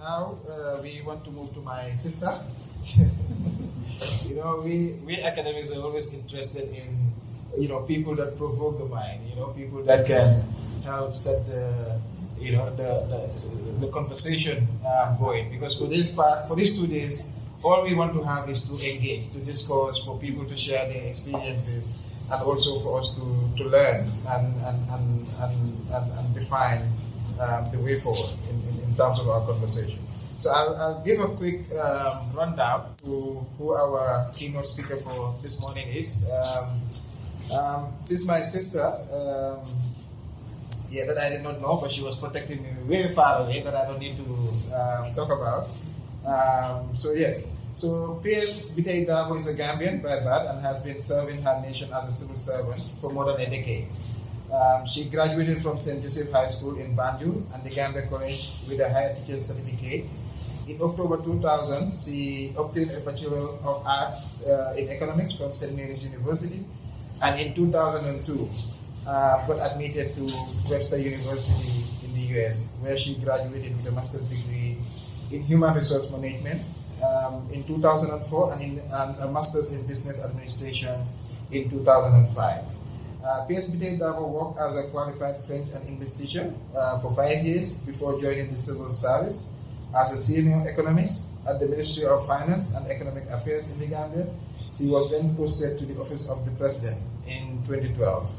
now we want to move to my sister. We academics are always interested in, people that provoke the mind, people that can help set the conversation going. Because for these 2 days, all we want to have is to engage, to discuss, for people to share their experiences, and also for us to learn and define the way forward in terms of our conversation. So I'll give a quick rundown to who our keynote speaker for this morning is. She's my sister, that I did not know, but she was protecting me way far away that I don't need to talk about. So Mrs Bittaye Darboe is a Gambian by birth and has been serving her nation as a civil servant for more than a decade. She graduated from St. Joseph High School in Banjul and the Gambia College with a higher teacher's certificate. In October 2000, she obtained a Bachelor of Arts in Economics from St. Mary's University, and in 2002 got admitted to Webster University in the US, where she graduated with a master's degree in Human Resource Management in 2004 and a master's in Business Administration in 2005. Mrs Bittaye Darboe worked as a qualified French and English teacher for 5 years before joining the civil service as a senior economist at the Ministry of Finance and Economic Affairs in the Gambia. She was then posted to the Office of the President in 2012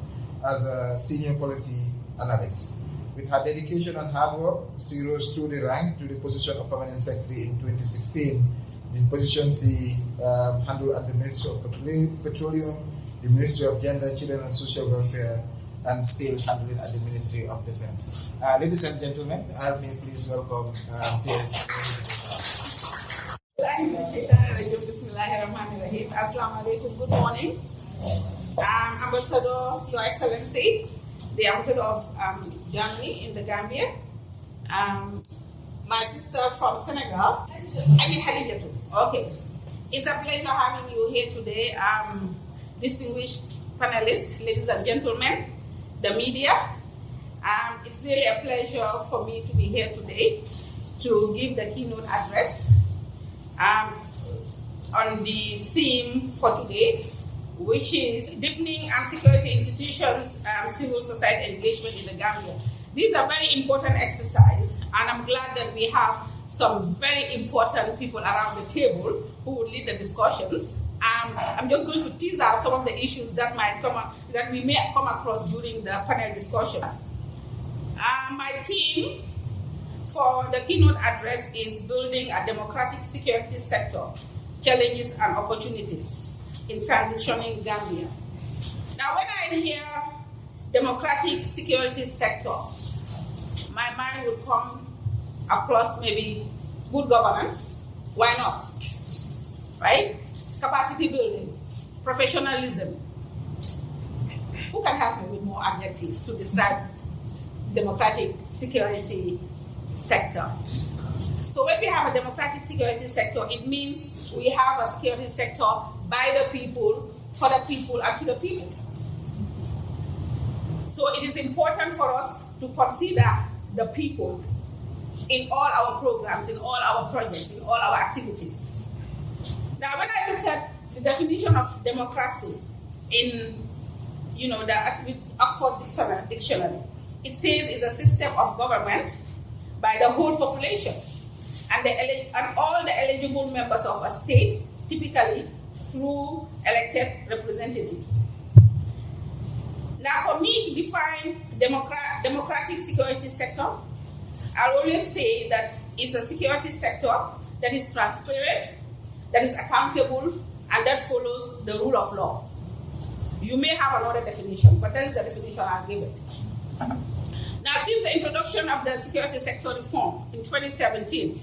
as a senior policy analyst. With her dedication and hard work, she rose through the rank to the position of Permanent Secretary in 2016. The position she handled at the Ministry of Petroleum, the Ministry of Gender, Children and Social Welfare, and still handling at the Ministry of Defense. Ladies and gentlemen, help me please welcome Mrs. Assalamu alaikum. Good morning. Ambassador, Your Excellency, the Ambassador of Germany in the Gambia, my sister from Senegal, okay. It's a pleasure having you here today, distinguished panelists, ladies and gentlemen, the media. It's really a pleasure for me to be here today to give the keynote address on the theme for today, which is deepening and security institutions civil society engagement in the Gambia. These are very important exercises, and I'm glad that we have some very important people around the table who will lead the discussions. I'm just going to tease out some of the issues that we may come across during the panel discussions. My team for the keynote address is building a democratic security sector, challenges and opportunities in transitioning Gambia. Now, when I hear democratic security sector, my mind would come across maybe good governance. Why not? Right? Capacity building, professionalism. Who can help me with more adjectives to describe democratic security sector? So when we have a democratic security sector, it means we have a security sector by the people, for the people, and to the people. So it is important for us to consider the people in all our programs, in all our projects, in all our activities. Now, when I looked at the definition of democracy in, the Oxford Dictionary, it says it's a system of government by the whole population and all the eligible members of a state, typically through elected representatives. Now, for me to define democratic security sector, I'll always say that it's a security sector that is transparent, that is accountable, and that follows the rule of law. You may have another definition, but that is the definition I'll give it. Now, since the introduction of the security sector reform in 2017,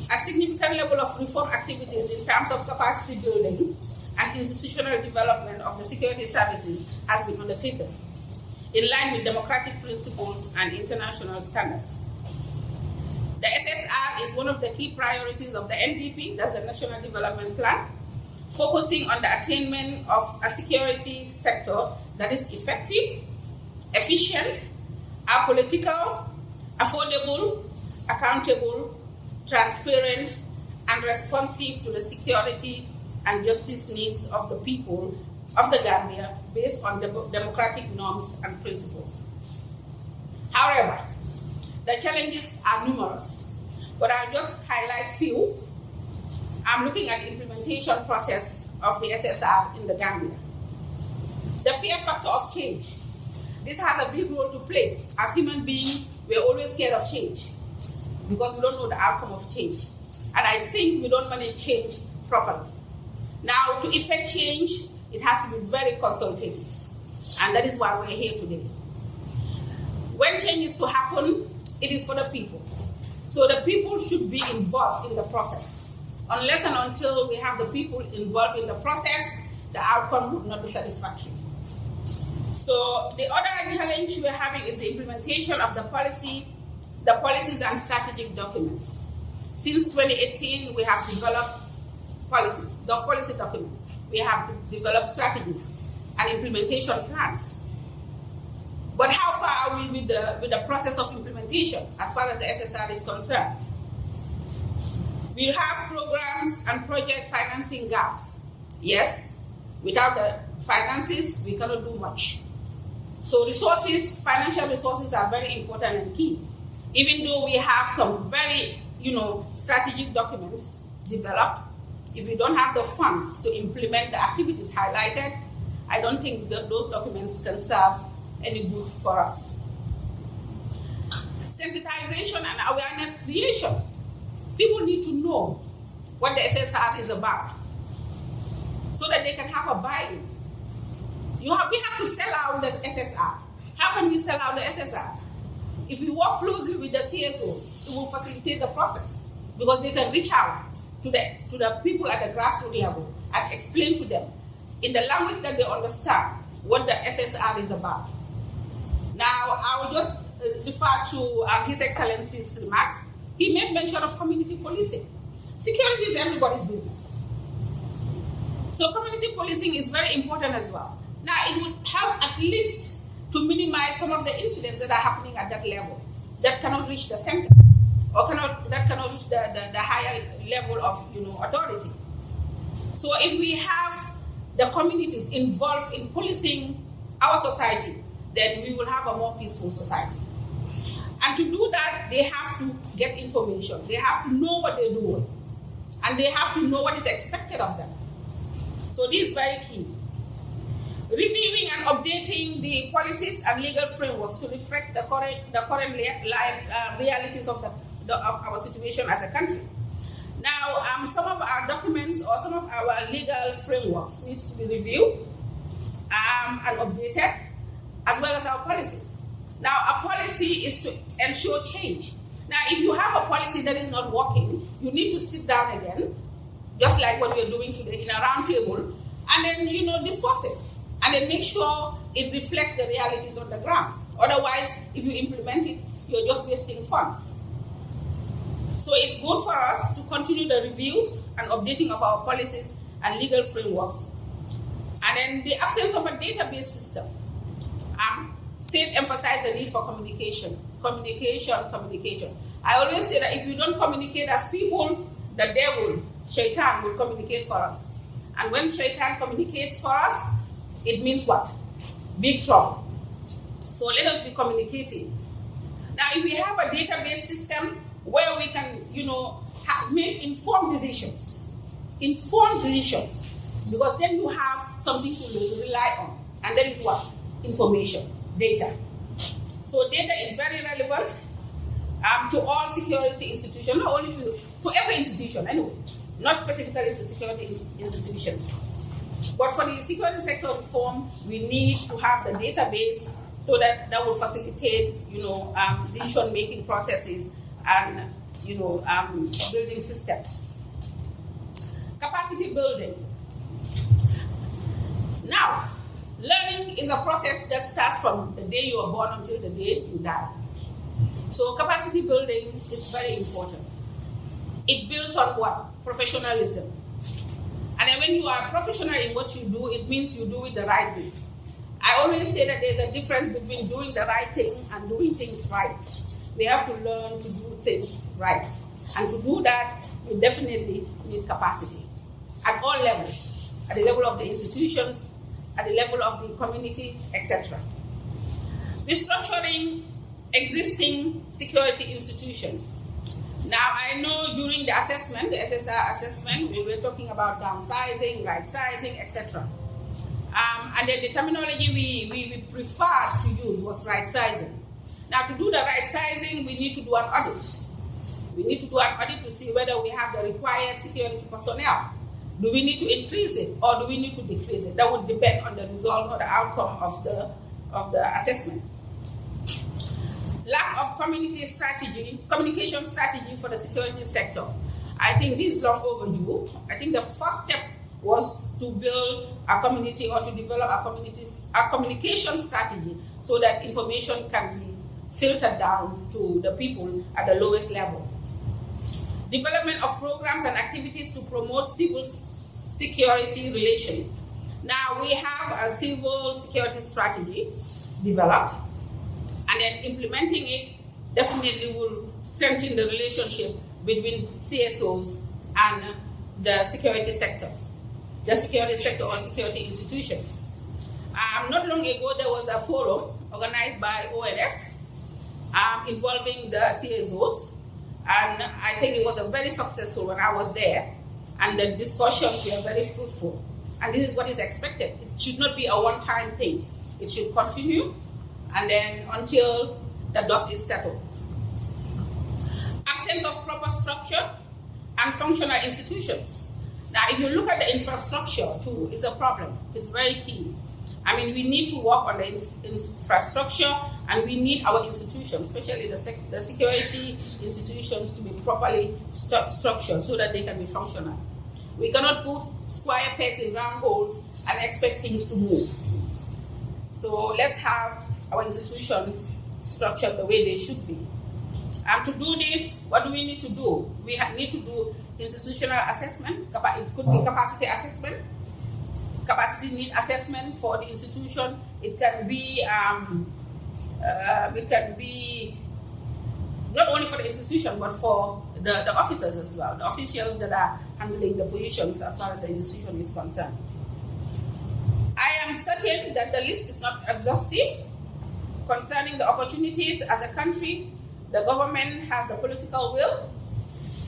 a significant level of reform activities in terms of capacity building and institutional development of the security services has been undertaken in line with democratic principles and international standards. The SSR is one of the key priorities of the NDP, that's the National Development Plan, focusing on the attainment of a security sector that is effective, efficient, apolitical, affordable, accountable, transparent, and responsive to the security and justice needs of the people of the Gambia based on democratic norms and principles. However, the challenges are numerous, but I'll just highlight few. I'm looking at the implementation process of the SSR in the Gambia. The fear factor of change. This has a big role to play. As human beings, we're always scared of change because we don't know the outcome of change. And I think we don't manage change properly. Now, to effect change, it has to be very consultative. And that is why we're here today. When change is to happen, it is for the people. So the people should be involved in the process. Unless and until we have the people involved in the process, the outcome would not be satisfactory. So the other challenge we're having is the implementation of the policies and strategic documents. Since 2018, we have developed policies, the policy documents. We have developed strategies and implementation plans. But how far are we with the process of implementation as far as the SSR is concerned? We have programs and project financing gaps. Yes, without the finances, we cannot do much. So resources, financial resources are very important and key. Even though we have some very, strategic documents developed, if we don't have the funds to implement the activities highlighted, I don't think that those documents can serve any good for us. Sensitization and awareness creation. People need to know what the SSR is about so that they can have a buy-in. We have to sell out the SSR. How can we sell out the SSR? If we work closely with the CSOs, it will facilitate the process because they can reach out to the people at the grassroots level and explain to them in the language that they understand what the SSR is about. Now, I will just refer to His Excellency's remarks. He made mention of community policing. Security is everybody's business. So community policing is very important as well. Now, it would help at least to minimize some of the incidents that are happening at that level that cannot reach the center or that cannot reach the higher level of authority. So if we have the communities involved in policing our society, then we will have a more peaceful society. And to do that, they have to get information. They have to know what they're doing. And they have to know what is expected of them. So this is very key. Reviewing and updating the policies and legal frameworks to reflect the current realities of our situation as a country. Now, some of our documents or some of our legal frameworks needs to be reviewed and updated, as well as our policies. Now, a policy is to ensure change. Now, if you have a policy that is not working, you need to sit down again, just like what we are doing today in a round table, and then, discuss it. And then make sure it reflects the realities on the ground. Otherwise, if you implement it, you're just wasting funds. So it's good for us to continue the reviews and updating of our policies and legal frameworks. And then the absence of a database system. Said emphasize the need for communication. Communication. I always say that if you don't communicate as people, the devil, Shaitan, will communicate for us. And when Shaitan communicates for us, it means what? Big trouble. So let us be communicating. Now, if we have a database system where we can, make informed decisions, because then you have something to rely on. And that is what? Information, data. So data is very relevant to all security institutions, not only to every institution anyway, not specifically to security institutions. But for the security sector reform, we need to have the database so that will facilitate, decision-making processes and, building systems. Capacity building. Now, learning is a process that starts from the day you are born until the day you die. So capacity building is very important. It builds on what? Professionalism. And then when you are a professional in what you do, it means you do it the right way. I always say that there's a difference between doing the right thing and doing things right. We have to learn to do things right. And to do that, we definitely need capacity at all levels, at the level of the institutions, at the level of the community, etc. Restructuring existing security institutions. Now, I know during the assessment, the SSR assessment, we were talking about downsizing, right-sizing, etc. And then the terminology we preferred to use was right-sizing. Now, to do the right-sizing, we need to do an audit. We need to do an audit to see whether we have the required security personnel. Do we need to increase it or do we need to decrease it? That would depend on the result or the outcome of the assessment. Lack of communication strategy for the security sector. I think this is long overdue. I think the first step was to build a community or to develop a communication strategy so that information can be filtered down to the people at the lowest level. Development of programs and activities to promote civil security relations. Now we have a civil security strategy developed, and then implementing it definitely will strengthen the relationship between CSOs and the security sectors, the security sector or security institutions. Not long ago, there was a forum organized by ONS involving the CSOs, and I think it was a very successful when I was there, and the discussions were very fruitful. And this is what is expected. It should not be a one-time thing. It should continue, and then until the dust is settled. Absence of proper structure and functional institutions. Now, if you look at the infrastructure too, it's a problem. It's very key. I mean, we need to work on the infrastructure, and we need our institutions, especially the security institutions, to be properly structured so that they can be functional. We cannot put square pegs in round holes and expect things to move. So let's have our institutions structured the way they should be. And to do this, what do we need to do? We need to do institutional assessment. It could be capacity assessment, capacity need assessment for the institution. It can be not only for the institution, but for the officers as well, the officials that are handling the positions as far as the institution is concerned. I am certain that the list is not exhaustive concerning the opportunities as a country. The government has the political will,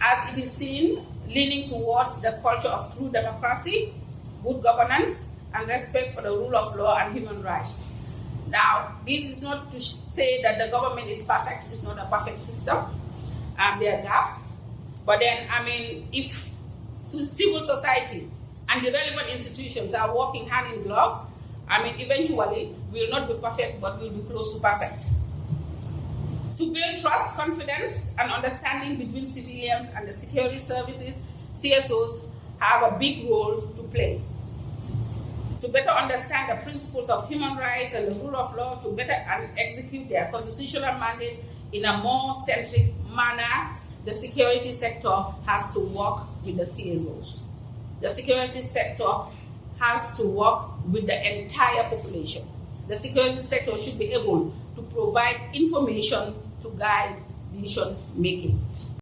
as it is seen, leaning towards the culture of true democracy, good governance, and respect for the rule of law and human rights. Now, this is not to say that the government is perfect. It's not a perfect system. There are gaps. But then, I mean, if civil society and the relevant institutions are working hand in glove, I mean, eventually, we will not be perfect, but we will be close to perfect. To build trust, confidence, and understanding between civilians and the security services, CSOs have a big role to play. To better understand the principles of human rights and the rule of law, to better execute their constitutional mandate in a more centric manner, the security sector has to work with the CSOs. The security sector has to work with the entire population. The security sector should be able to provide information to guide decision making.